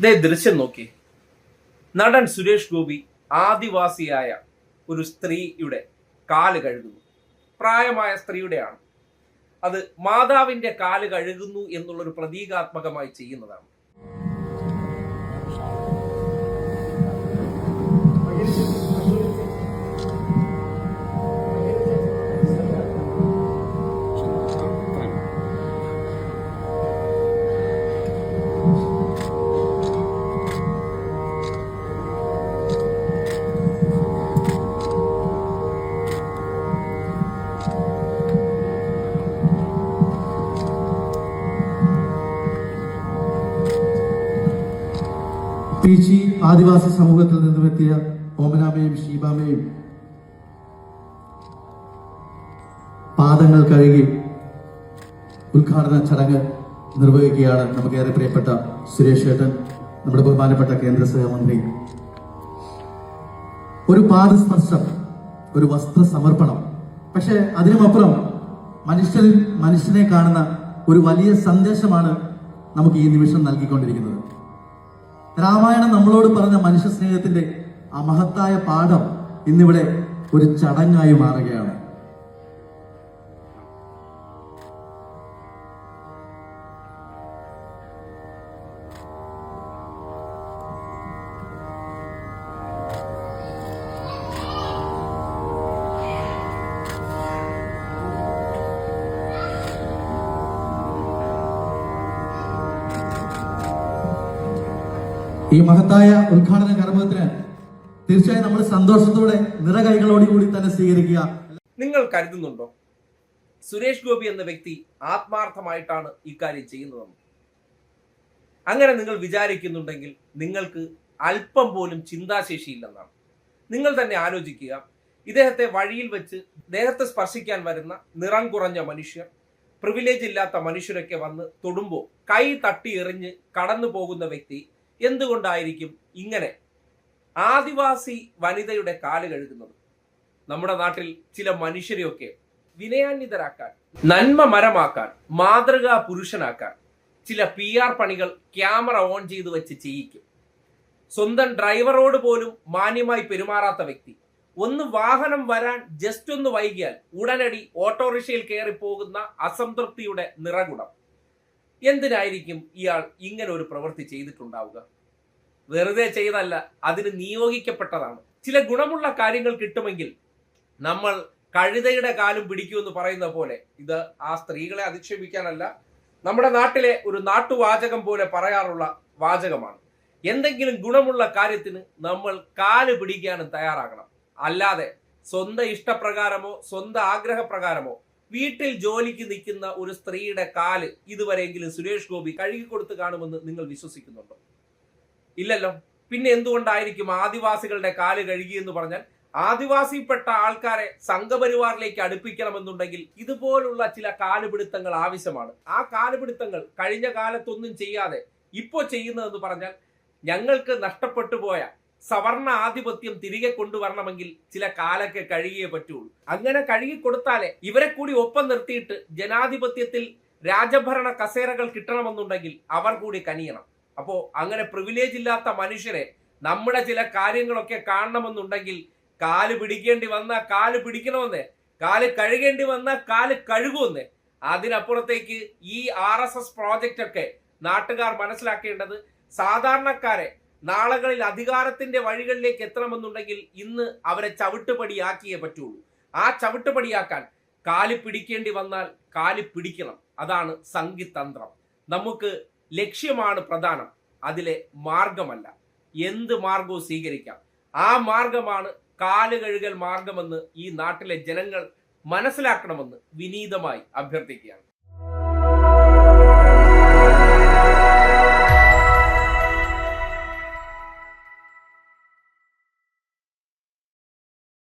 ദൃശ്യം നോക്കി. നടൻ സുരേഷ് ഗോപി ആദിവാസിയായ ഒരു സ്ത്രീയുടെ കാല് കഴുകുന്നു. പ്രായമായ സ്ത്രീയുടെയാണ്. അത് മാതാവിന്റെ കാല് കഴുകുന്നു എന്നുള്ളൊരു പ്രതീകാത്മകമായി ചെയ്യുന്നതാണ്. പീച്ചി ആദിവാസി സമൂഹത്തിൽ നിന്നുമെത്തിയ ഓമനാമയും ഷീബാമയും പാദങ്ങൾ കഴുകി ഉദ്ഘാടന ചടങ്ങ് നിർവഹിക്കുകയാണ് നമുക്കേറെ പ്രിയപ്പെട്ട സുരേഷ് ഏട്ടൻ, നമ്മുടെ ബഹുമാനപ്പെട്ട കേന്ദ്ര സഹമന്ത്രി. ഒരു പാദസ്പർശം, ഒരു വസ്ത്ര സമർപ്പണം, പക്ഷെ അതിനുമപ്പുറം മനുഷ്യനെ കാണുന്ന ഒരു വലിയ സന്ദേശമാണ് നമുക്ക് ഈ നിമിഷം നൽകിക്കൊണ്ടിരിക്കുന്നത്. രാമായണം നമ്മളോട് പറഞ്ഞ മനുഷ്യ സ്നേഹത്തിന്റെ ആ മഹത്തായ പാഠം ഇന്നിവിടെ ഒരു ചടങ്ങായി മാറുകയാണ്. ഈ മഹത്തായ ഉദ്ഘാടന കർമ്മത്തിന് തീർച്ചയായും നമ്മൾ സന്തോഷത്തോടെ നിറകൈകളോടുകൂടി തന്നെ സ്വീകരിക്കുക. നിങ്ങൾ കരുതുന്നുണ്ടോ സുരേഷ് ഗോപി എന്ന വ്യക്തി ആത്മാർത്ഥമായിട്ടാണ് ഇക്കാര്യം ചെയ്യുന്നതെന്ന്? അങ്ങനെ നിങ്ങൾ വിചാരിക്കുന്നുണ്ടെങ്കിൽ നിങ്ങൾക്ക് അല്പം പോലും ചിന്താശേഷിയില്ലെന്നാണ്. നിങ്ങൾ തന്നെ ആലോചിക്കുക. ഇദ്ദേഹത്തെ വഴിയിൽ വെച്ച് ദേഹത്തെ സ്പർശിക്കാൻ വരുന്ന നിറം കുറഞ്ഞ മനുഷ്യർ, പ്രിവിലേജ് ഇല്ലാത്ത മനുഷ്യരൊക്കെ വന്ന് തൊടുമ്പോൾ കൈ തട്ടി എറിഞ്ഞ് കടന്നു പോകുന്ന വ്യക്തി എന്തുകൊണ്ടായിരിക്കും ഇങ്ങനെ ആദിവാസി വനിതയുടെ കാല് കഴുകുന്നത്? നമ്മുടെ നാട്ടിൽ ചില മനുഷ്യരെയൊക്കെ വിനയാന്വിതരാക്കാൻ, നന്മ മരമാക്കാൻ, മാതൃകാ പുരുഷനാക്കാൻ ചില PR പണികൾ ക്യാമറ ഓൺ ചെയ്ത് വെച്ച് ചെയ്യിക്കും. സ്വന്തം ഡ്രൈവറോട് പോലും മാന്യമായി പെരുമാറാത്ത വ്യക്തി ഒന്ന് വാഹനം വരാൻ ജസ്റ്റ് ഒന്ന് വൈകിയാൽ ഉടനടി ഓട്ടോറിക്ഷയിൽ കയറി പോകുന്ന അസംതൃപ്തിയുടെ നിറകുടം. എന്തിനായിരിക്കും ഇയാൾ ഇങ്ങനെ ഒരു പ്രവൃത്തി ചെയ്തിട്ടുണ്ടാവുക? വെറുതെ ചെയ്തല്ല, അതിന് നിയോഗിക്കപ്പെട്ടതാണ്. ചില ഗുണമുള്ള കാര്യങ്ങൾ കിട്ടുമെങ്കിൽ നമ്മൾ കഴുതയുടെ കാലും പിടിക്കുമെന്ന് പറയുന്ന പോലെ, ഇത് ആ സ്ത്രീകളെ അധിക്ഷേപിക്കാനല്ല, നമ്മുടെ നാട്ടിലെ ഒരു നാട്ടുവാചകം പോലെ പറയാറുള്ള വാചകമാണ്. എന്തെങ്കിലും ഗുണമുള്ള കാര്യത്തിന് നമ്മൾ കാല് പിടിക്കാനും തയ്യാറാകണം. അല്ലാതെ സ്വന്തം ഇഷ്ടപ്രകാരമോ സ്വന്തം ആഗ്രഹപ്രകാരമോ വീട്ടിൽ ജോലിക്ക് നിൽക്കുന്ന ഒരു സ്ത്രീയുടെ കാല് ഇതുവരെയെങ്കിലും സുരേഷ് ഗോപി കഴുകിക്കൊടുത്ത് കാണുമെന്ന് നിങ്ങൾ വിശ്വസിക്കുന്നുണ്ടോ? ഇല്ലല്ലോ. പിന്നെ എന്തുകൊണ്ടായിരിക്കും ആദിവാസികളുടെ കാല് കഴുകിയെന്ന് പറഞ്ഞാൽ? ആദിവാസിപ്പെട്ട ആൾക്കാരെ സംഘപരിവാറിലേക്ക് അടുപ്പിക്കണമെന്നുണ്ടെങ്കിൽ ഇതുപോലുള്ള ചില കാലുപിടുത്തങ്ങൾ ആവശ്യമാണ്. ആ കാലുപിടുത്തങ്ങൾ കഴിഞ്ഞ കാലത്തൊന്നും ചെയ്യാതെ ഇപ്പോൾ ചെയ്യുന്നതെന്ന് പറഞ്ഞാൽ ഞങ്ങൾക്ക് നഷ്ടപ്പെട്ടു പോയ സവർണ ആധിപത്യം തിരികെ കൊണ്ടുവരണമെങ്കിൽ ചില കാലൊക്കെ കഴുകിയേ പറ്റുള്ളൂ. അങ്ങനെ കഴുകി കൊടുത്താലേ ഇവരെ കൂടി ഒപ്പം നിർത്തിയിട്ട് ജനാധിപത്യത്തിൽ രാജഭരണ കസേരകൾ കിട്ടണമെന്നുണ്ടെങ്കിൽ അവർ കൂടി കനിയണം. അപ്പോ അങ്ങനെ പ്രിവിലേജ് ഇല്ലാത്ത മനുഷ്യരെ നമ്മുടെ ചില കാര്യങ്ങളൊക്കെ കാണണമെന്നുണ്ടെങ്കിൽ കാല് പിടിക്കേണ്ടി വന്നാൽ കാല് പിടിക്കണമെന്നേ, കാല് കഴുകേണ്ടി വന്നാൽ കാല് കഴുകുമെന്നേ. അതിനപ്പുറത്തേക്ക് ഈ RSS പ്രോജക്റ്റ് ഒക്കെ നാട്ടുകാർ മനസ്സിലാക്കേണ്ടത് സാധാരണക്കാരെ നാളുകളിൽ അധികാരത്തിന്റെ വഴികളിലേക്ക് എത്തണമെന്നുണ്ടെങ്കിൽ ഇന്ന് അവരെ ചവിട്ടുപടിയാക്കിയേ പറ്റുള്ളൂ. ആ ചവിട്ടുപടിയാക്കാൻ കാല് പിടിക്കേണ്ടി വന്നാൽ കാല് പിടിക്കണം. അതാണ് സംഘിതന്ത്രം. നമുക്ക് ലക്ഷ്യമാണ് പ്രധാനം, അതിലെ മാർഗമല്ല. എന്ത് മാർഗവും സ്വീകരിക്കാം. ആ മാർഗമാണ് കാല് കഴുകൽ മാർഗമെന്ന് ഈ നാട്ടിലെ ജനങ്ങൾ മനസ്സിലാക്കണമെന്ന് വിനീതമായി അഭ്യർത്ഥിക്കുകയാണ്.